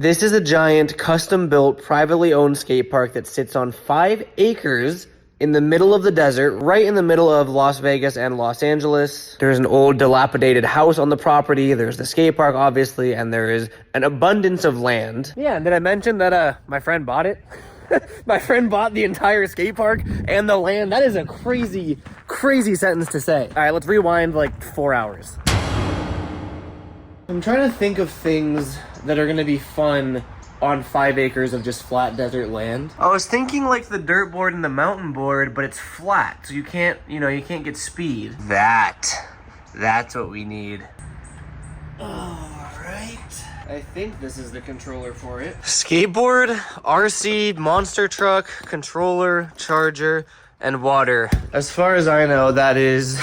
This is a giant, custom-built, privately owned skate park that sits on 5 acres in the middle of the desert, right in the middle of Las Vegas and Los Angeles. There's an old dilapidated house on the property, there's the skate park obviously, and there is an abundance of land. Yeah, and did I mention that my friend bought it? My friend bought the entire skate park and the land. That is a crazy, crazy sentence to say. All right, let's rewind like 4 hours. I'm trying to think of things that are gonna be fun on 5 acres of just flat desert land. I was thinking like the dirt board and the mountain board, but it's flat, so you can't get speed. That's what we need. All right. I think this is the controller for it. Skateboard, RC, monster truck, controller, charger, and water. As far as I know, that is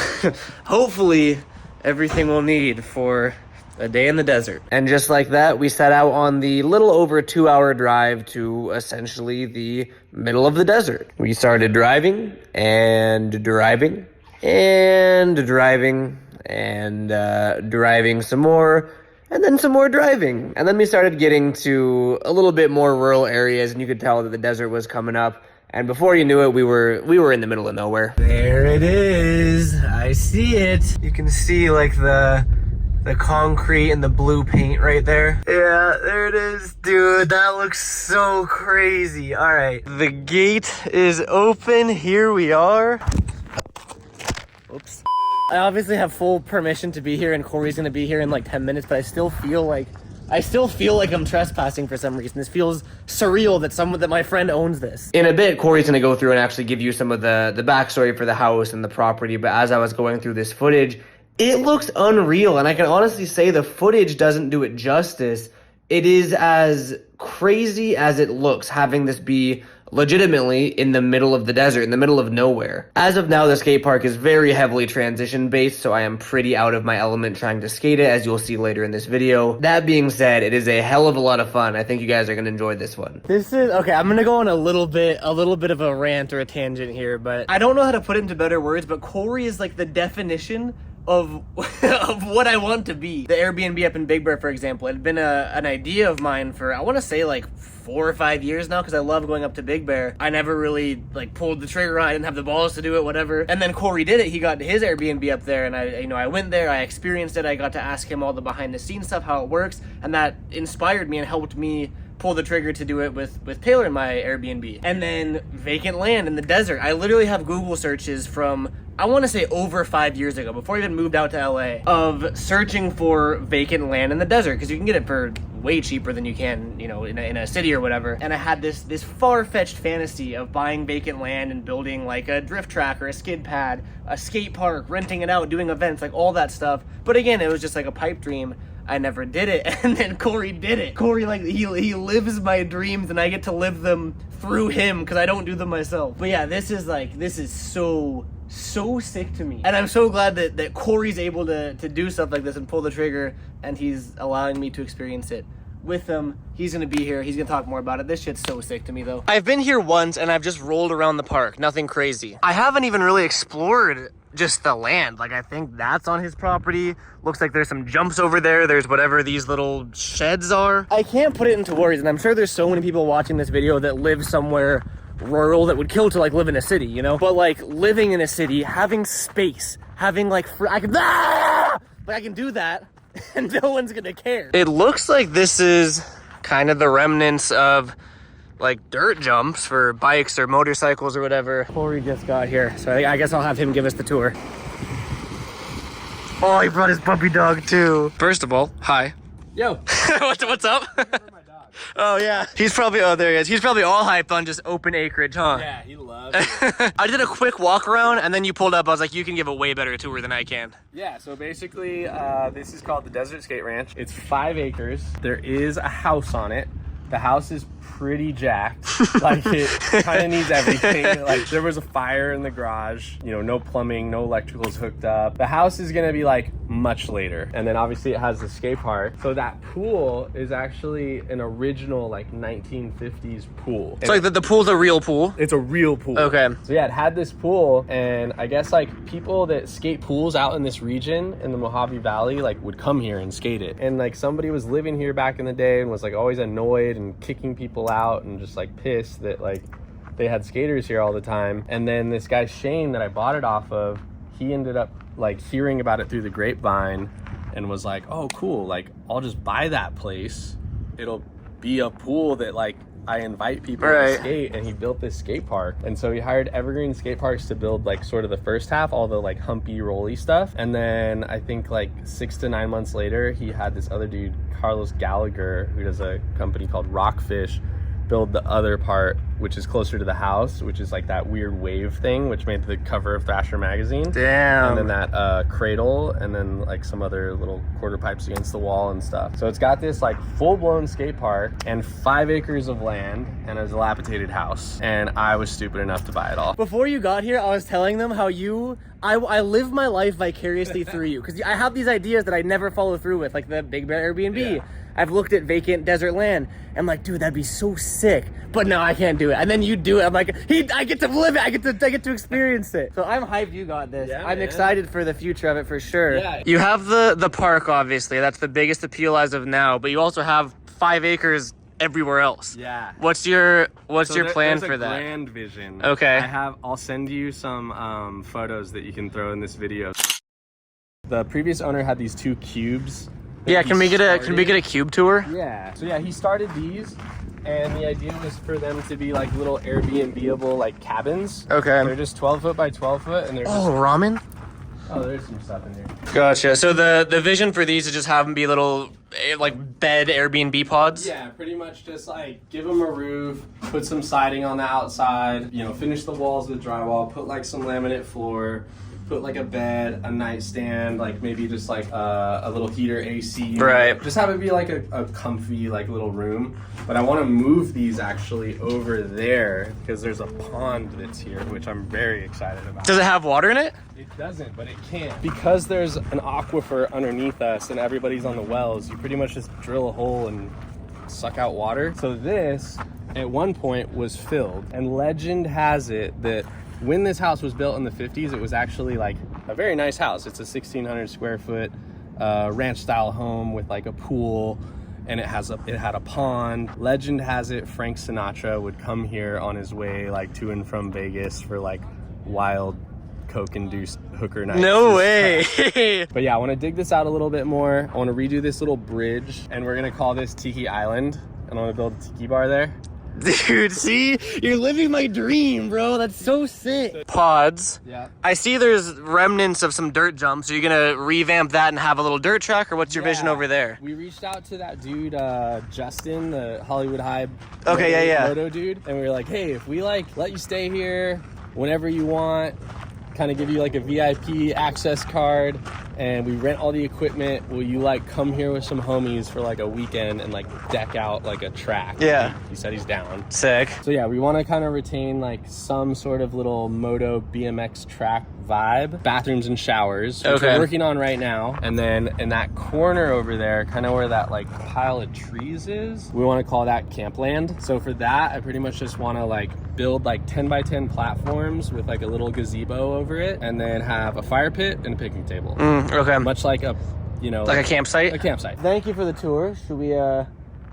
hopefully everything we'll need for a day in the desert. And just like that, we set out on the little over 2-hour drive to essentially the middle of the desert. We started driving and driving and driving and driving some more, and then some more driving. And then we started getting to a little bit more rural areas, and you could tell that the desert was coming up. And before you knew it, we were in the middle of nowhere. There it is. I see it. You can see like the concrete and the blue paint right there. Yeah, there it is. Dude, that looks so crazy. All right, the gate is open. Here we are. Oops. I obviously have full permission to be here, and Corey's gonna be here in like 10 minutes, but I still feel like I'm trespassing for some reason. This feels surreal that my friend owns this. In a bit, Corey's gonna go through and actually give you some of the backstory for the house and the property, but as I was going through this footage, it looks unreal, and I can honestly say the footage doesn't do it justice. It is as crazy as it looks, having this be legitimately in the middle of the desert, in the middle of nowhere. As of now, the skate park is very heavily transition based, so I am pretty out of my element trying to skate it, as you'll see later in this video. That being said, it is a hell of a lot of fun. I think you guys are gonna enjoy this one. Okay, I'm gonna go on a little bit of a rant or a tangent here, but I don't know how to put it into better words, but Corey is like the definition of what I want to be. The Airbnb up in Big Bear, for example, it had been an idea of mine for, I want to say like 4 or 5 years now, because I love going up to Big Bear. I never really like pulled the trigger on it. I didn't have the balls to do it, whatever. And then Corey did it. He got his Airbnb up there, and I went there, I experienced it. I got to ask him all the behind the scenes stuff, how it works, and that inspired me and helped me pull the trigger to do it with Taylor in my Airbnb. And then vacant land in the desert. I literally have Google searches from, I want to say over 5 years ago, before I even moved out to LA, of searching for vacant land in the desert, because you can get it for way cheaper than you can, in a city or whatever. And I had this far-fetched fantasy of buying vacant land and building like a drift track or a skid pad, a skate park, renting it out, doing events, like all that stuff. But again, it was just like a pipe dream. I never did it, and then Corey did it. Corey, like, he lives my dreams, and I get to live them through him, because I don't do them myself. But yeah, this is so sick to me. And I'm so glad that Corey's able to do stuff like this and pull the trigger, and he's allowing me to experience it with him. He's gonna be here. He's gonna talk more about it. This shit's so sick to me, though. I've been here once, and I've just rolled around the park. Nothing crazy. I haven't even really explored just the land. Like, I think that's on his property. Looks like there's some jumps over there. There's whatever these little sheds are. I can't put it into words, and I'm sure there's so many people watching this video that live somewhere rural that would kill to like live in a city, But like living in a city, having space, having like I can do that and no one's gonna care. It looks like this is kind of the remnants of like dirt jumps for bikes or motorcycles or whatever. Corey just got here, so I guess I'll have him give us the tour. Oh, he brought his puppy dog too. First of all, hi. Yo. What's up? Oh yeah, there he is. He's probably all hyped on just open acreage, huh? Yeah, he loves it. I did a quick walk around, and then you pulled up. I was like, you can give a way better tour than I can. Yeah, so basically, this is called the Desert Skate Ranch. It's 5 acres. There is a house on it. The house is pretty jacked. Like, it kind of needs everything. Like, there was a fire in the garage, you know, no plumbing, no electricals hooked up. The house is gonna be like much later. And then obviously it has the skate park. So that pool is actually an original like 1950s pool. So like the pool's a real pool? It's a real pool. Okay. So yeah, it had this pool, and I guess like people that skate pools out in this region in the Mojave Valley like would come here and skate it. And like somebody was living here back in the day and was like always annoyed and kicking people out and just like pissed that like they had skaters here all the time. And then this guy Shane that I bought it off of, he ended up like hearing about it through the grapevine and was like, oh cool, like I'll just buy that place. It'll be a pool that like I invite people to skate. And he built this skate park. And so he hired Evergreen Skate Parks to build like sort of the first half, all the like humpy rolly stuff. And then I think like 6 to 9 months later, he had this other dude, Carlos Gallagher, who does a company called Rockfish, build the other part, which is closer to the house, which is like that weird wave thing, which made the cover of Thrasher magazine. Damn. And then that cradle, and then like some other little quarter pipes against the wall and stuff. So it's got this like full-blown skate park and 5 acres of land and a dilapidated house. And I was stupid enough to buy it all. Before you got here, I was telling them how I live my life vicariously through you, because I have these ideas that I never follow through with, like the Big Bear Airbnb. Yeah. I've looked at vacant desert land. I'm like, dude, that'd be so sick. But no, I can't do it. And then you do it. I'm like, I get to live it. I get to experience it. So I'm hyped you got this. Yeah, I'm man. excited for the future of it for sure. Yeah. You have the park, obviously. That's the biggest appeal as of now. But you also have 5 acres everywhere else. Yeah. What's your So plan there's for a that? grand vision. Okay. I'll send you some photos that you can throw in this video. The previous owner had these 2 cubes. Yeah, can we get a cube tour? Yeah. So yeah, he started these, and the idea was for them to be like little Airbnb-able like cabins. Okay. They're just 12 foot by 12 foot, and they're Oh, ramen? oh, there's some stuff in here. Gotcha. So the vision for these is just have them be little like bed Airbnb pods? Yeah, pretty much just like give them a roof, put some siding on the outside, you know, finish the walls with drywall, put like some laminate floor, put like a bed, a nightstand, like maybe just like a little heater AC. Right. Just have it be like a comfy like little room. But I want to move these actually over there because there's a pond that's here, which I'm very excited about. Does it have water in it? It doesn't, but it can. Because there's an aquifer underneath us and everybody's on the wells, you pretty much just drill a hole and suck out water. So this, at one point, was filled. And legend has it that when this house was built in the 50s, it was actually like a very nice house. It's a 1,600 square foot ranch style home with like a pool, and it had a pond. Legend has it Frank Sinatra would come here on his way like to and from Vegas for like wild coke-induced hooker nights. No way. But yeah, I want to dig this out a little bit more. I want to redo this little bridge, and we're gonna call this Tiki Island, and I want to build a tiki bar there. Dude, see? You're living my dream, bro. That's so sick. Pods. Yeah. I see there's remnants of some dirt jumps. Are you gonna revamp that and have a little dirt track, or what's your vision over there? We reached out to that dude, Justin, the Hollywood High moto dude, and we were like, hey, if we like let you stay here whenever you want, kind of give you like a VIP access card, and we rent all the equipment, will you like come here with some homies for like a weekend and like deck out like a track? Yeah. He said he's down. Sick. So yeah, we want to kind of retain like some sort of little moto BMX track vibe. Bathrooms and showers, which Okay. we're working on right now. And then in that corner over there, kind of where that like pile of trees is, we want to call that campland. So for that, I pretty much just want to like build like 10 by 10 platforms with like a little gazebo over it, and then have a fire pit and a picnic table. Okay. Much like a, you know, Like a campsite? A campsite. Thank you for the tour. Should we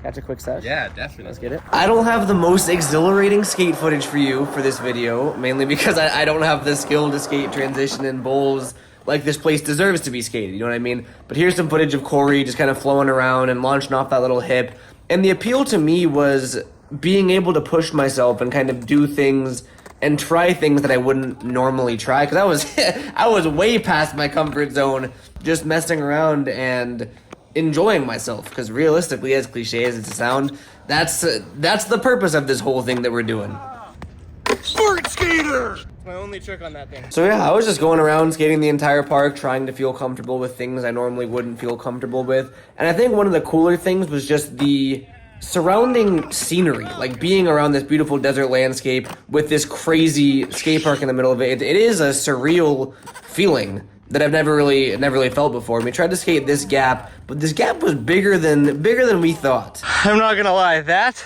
catch a quick sesh? Yeah, definitely. Let's get it. I don't have the most exhilarating skate footage for you for this video, mainly because I don't have the skill to skate transition and bowls like this place deserves to be skated, you know what I mean? But here's some footage of Corey just kind of flowing around and launching off that little hip. And the appeal to me was being able to push myself and kind of do things and try things that I wouldn't normally try, because I was way past my comfort zone just messing around and enjoying myself, because realistically, as cliche as it sounds, that's the purpose of this whole thing that we're doing. Smart skater! My only trick on that thing. So yeah, I was just going around skating the entire park, trying to feel comfortable with things I normally wouldn't feel comfortable with. And I think one of the cooler things was just the surrounding scenery, like being around this beautiful desert landscape with this crazy skate park in the middle of it. It is a surreal feeling that I've never really felt before. We tried to skate this gap, but this gap was bigger than we thought. I'm not gonna lie, that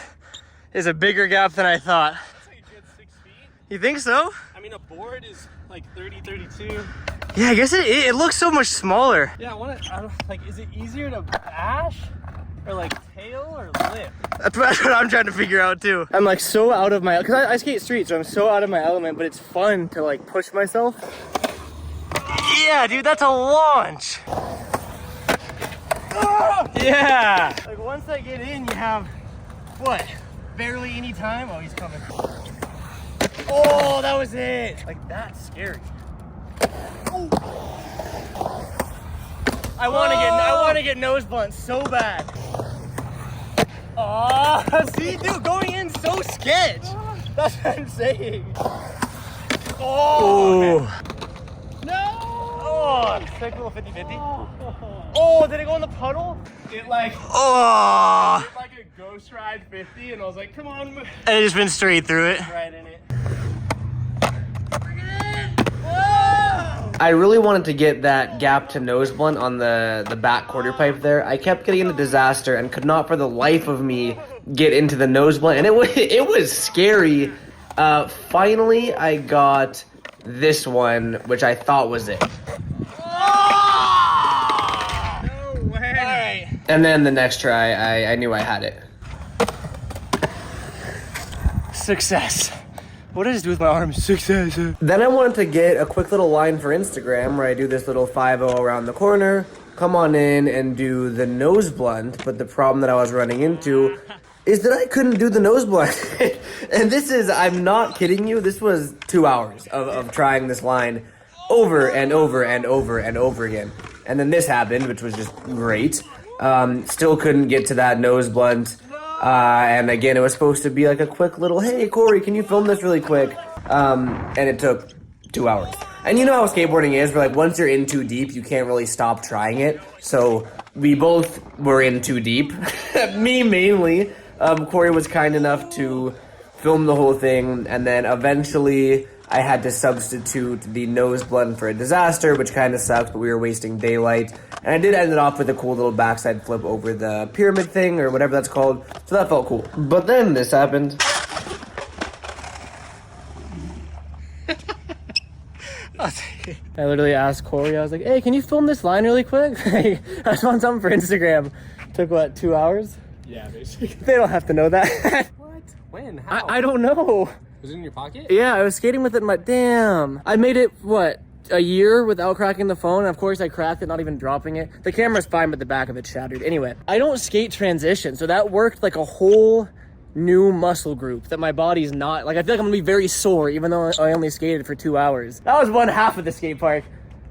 is a bigger gap than I thought. That's like a good 6 feet. You think so? I mean, a board is like 30, 32. Yeah, I guess it looks so much smaller. Yeah, like, is it easier to bash or like tail or lip? That's what I'm trying to figure out too. I'm like so out of my, cause I skate street, so I'm so out of my element, but it's fun to like push myself. Yeah, dude, that's a launch. Yeah. Like once I get in, you have, what, barely any time? Oh, he's coming. Oh, that was it. Like, that's scary. Oh. I want to get nose blunt so bad. Oh, see, dude, going in so sketch. That's what I'm saying. Oh. No. Oh, sick little 50-50. Oh, did it go in the puddle? It like, Oh. it's like a ghost ride 50, and I was like, come on, move. And it just went straight through it. Right in it. I really wanted to get that gap to nose blunt on the back quarter pipe there. I kept getting into disaster and could not for the life of me get into the nose blunt, and it was scary. Finally, I got this one, which I thought was it. No way. All right. And then the next try, I knew I had it. Success. What does it do with my arms? Success. Then I wanted to get a quick little line for Instagram where I do this little 5-0 around the corner, come on in and do the nose blunt. But the problem that I was running into is that I couldn't do the nose blunt. And this is, I'm not kidding you, this was 2 hours of trying this line over and over and over and over again. And then this happened, which was just great. Still couldn't get to that nose blunt. And again, it was supposed to be like a quick little, hey, Corey, can you film this really quick? And it took 2 hours. And you know how skateboarding is, where like once you're in too deep, you can't really stop trying it. So we both were in too deep. Me mainly. Corey was kind enough to film the whole thing, and then eventually I had to substitute the nose blunt for a disaster, which kind of sucked, but we were wasting daylight. And I did end it off with a cool little backside flip over the pyramid thing, or whatever that's called, so that felt cool. But then this happened. I literally asked Corey, I was like, hey, can you film this line really quick? I just want something for Instagram. Took what, 2 hours? Yeah, basically. They don't have to know that. What? When? How? I don't know. Was it in your pocket? Yeah, I was skating with it in my, damn. I made it, what, a year without cracking the phone, and of course I cracked it, not even dropping it. The camera's fine, but the back of it shattered. Anyway, I don't skate transition, so that worked like a whole new muscle group that my body's not, like I feel like I'm gonna be very sore even though I only skated for 2 hours. That was one half of the skate park.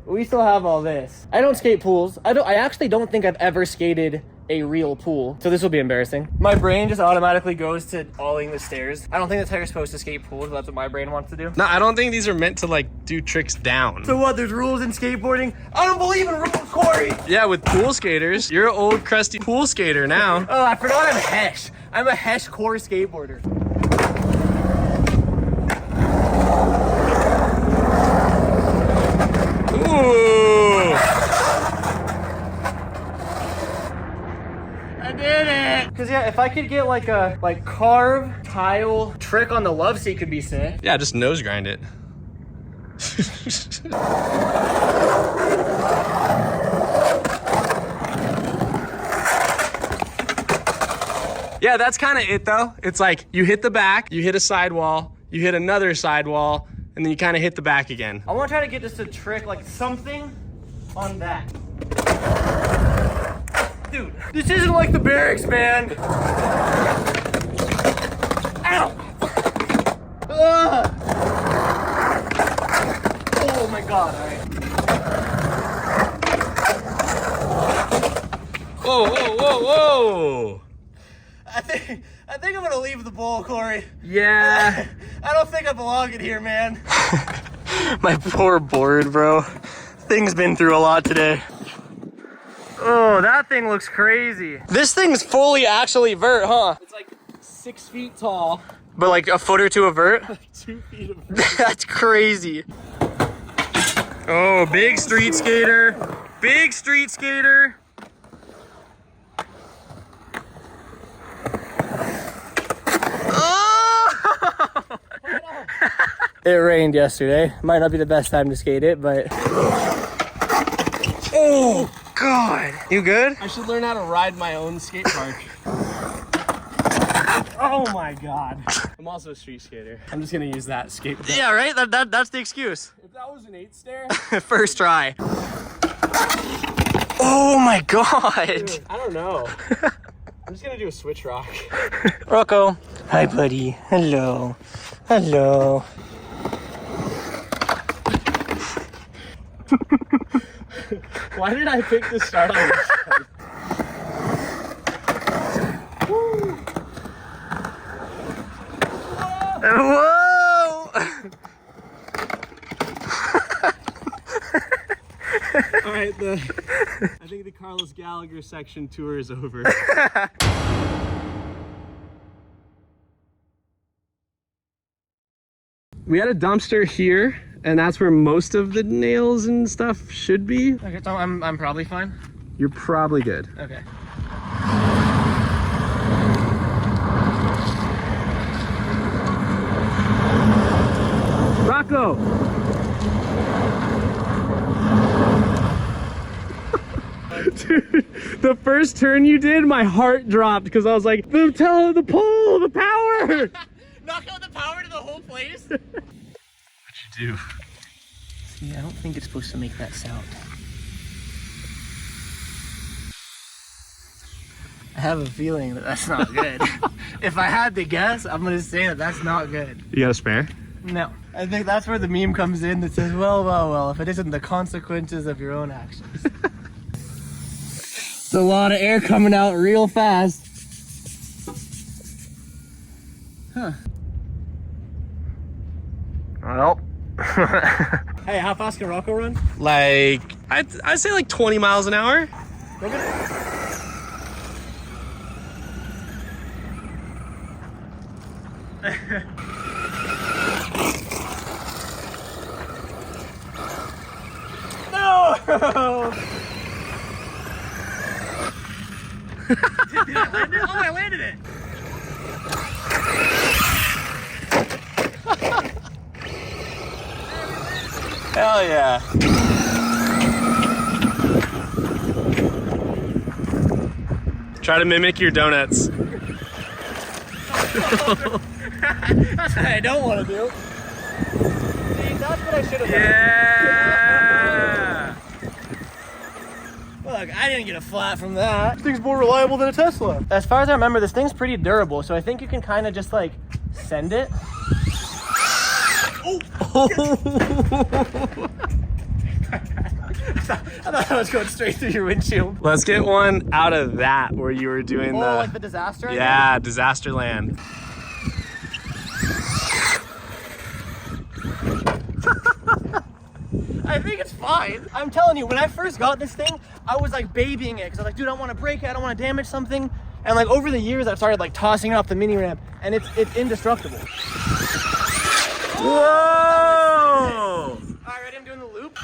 We still have all this. I don't skate pools. I actually don't think I've ever skated a real pool, so this will be embarrassing. My brain just automatically goes to olling the stairs. I don't think that Tiger's supposed to skate pools, but that's what my brain wants to do. No, I don't think these are meant to like do tricks down. So what, there's rules in skateboarding? I don't believe in rules, Corey! Yeah, with pool skaters. You're an old crusty pool skater now. Oh, I forgot I'm Hesh. I'm a Hesh core skateboarder. Ooh. I did it! Cause yeah, if I could get like a carve, tile, trick on the love seat could be sick. Yeah, just nose grind it. Yeah, that's kind of it though. It's like you hit the back, you hit a sidewall, you hit another sidewall, and then you kind of hit the back again. I want to try to get just a trick, like something on that. Dude, this isn't like the barracks, man. Ow! Ugh. Oh my god, all right. Whoa, whoa, whoa, whoa! I think I'm gonna leave the bowl, Corey. Yeah. I don't think I belong in here, man. My poor board, bro. Thing's been through a lot today. Oh, that thing looks crazy. This thing's fully actually vert, huh? It's like 6 feet tall. But like a foot or two of vert? 2 feet of vert. That's crazy. Oh, big street skater. Big street skater. Oh! It rained yesterday. Might not be the best time to skate it, but... Oh, God. You good? I should learn how to ride my own skate park. Oh my God. I'm also a street skater. I'm just gonna use that skate. Yeah, right? That's the excuse. If that was an 8 stair. First try. Oh my God. Dude, I don't know. I'm just gonna do a switch rock. Rocco. Hi, buddy. Hello. Hello. Why did I pick the start on this side? Whoa! All right, I think the Carlos Gallagher section tour is over. We had a dumpster here, and that's where most of the nails and stuff should be. Okay, so I'm probably fine. You're probably good. Okay. Rocco! Dude, the first turn you did, my heart dropped because I was like, the pole, the power! Knock out the power to the whole place? What'd you do? See, I don't think it's supposed to make that sound. I have a feeling that that's not good. If I had to guess, I'm gonna say that that's not good. You got a spare? No. I think that's where the meme comes in that says, well, if it isn't the consequences of your own actions. It's a lot of air coming out real fast. Huh. Well. Hey, how fast can Rocco run? Like, I'd say like 20 miles an hour. No! Did I land it? Oh, I landed it! Hell yeah. Try to mimic your donuts. That's what I don't want to do. See, that's what I should have done. Yeah! Look, I didn't get a flat from that. This thing's more reliable than a Tesla. As far as I remember, this thing's pretty durable, so I think you can kind of just like send it. Oh! I thought I was going straight through your windshield. Let's get one out of that where you were doing like the disaster? Yeah, disaster land. I think it's fine. I'm telling you, when I first got this thing, I was like babying it because I was like, dude, I don't want to break it, I don't want to damage something. And like over the years, I've started like tossing it off the mini ramp, and it's indestructible. Whoa! All right, ready? I'm doing the loop.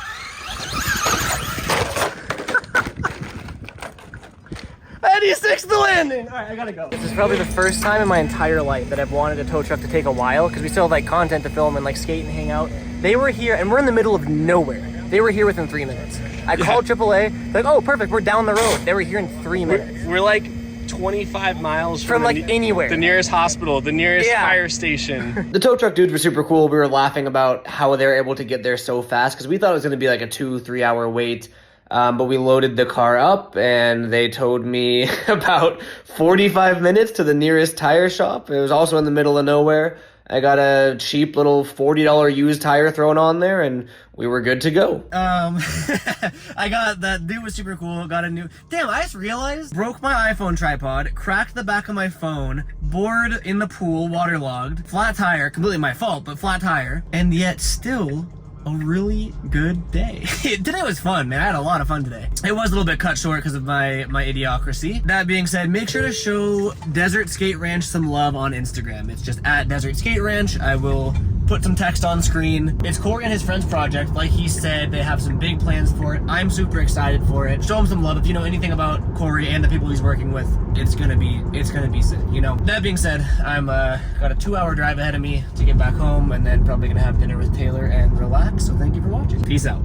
And he sticks the landing. All right, I gotta go. This is probably the first time in my entire life that I've wanted a tow truck to take a while because we still have like content to film and like skate and hang out. They were here, and we're in the middle of nowhere. They were here within 3 minutes. I called AAA, like, oh, perfect, we're down the road. They were here in 3 minutes. We're like 25 miles from like anywhere. The nearest hospital, the nearest fire station. The tow truck dudes were super cool. We were laughing about how they were able to get there so fast because we thought it was going to be like a 2-3 hour wait. But we loaded the car up and they towed me about 45 minutes to the nearest tire shop. It was also in the middle of nowhere. I got a cheap little $40 used tire thrown on there and we were good to go. I got that dude was super cool. Got a new, damn, I just realized, broke my iPhone tripod, cracked the back of my phone, board in the pool, waterlogged, flat tire, completely my fault, but flat tire, and yet still a really good day. Today was fun, man. I had a lot of fun today. It was a little bit cut short because of my idiocracy. That being said, make sure to show Desert Skate Ranch some love on Instagram. It's just at Desert Skate Ranch. I will put some text on screen. It's Corey and his friend's project. Like he said, they have some big plans for it. I'm super excited for it. Show him some love. If you know anything about Corey and the people he's working with, it's gonna be sick, you know? That being said, I'm got a 2-hour drive ahead of me to get back home, and then probably gonna have dinner with Taylor and relax. So thank you for watching. Peace out.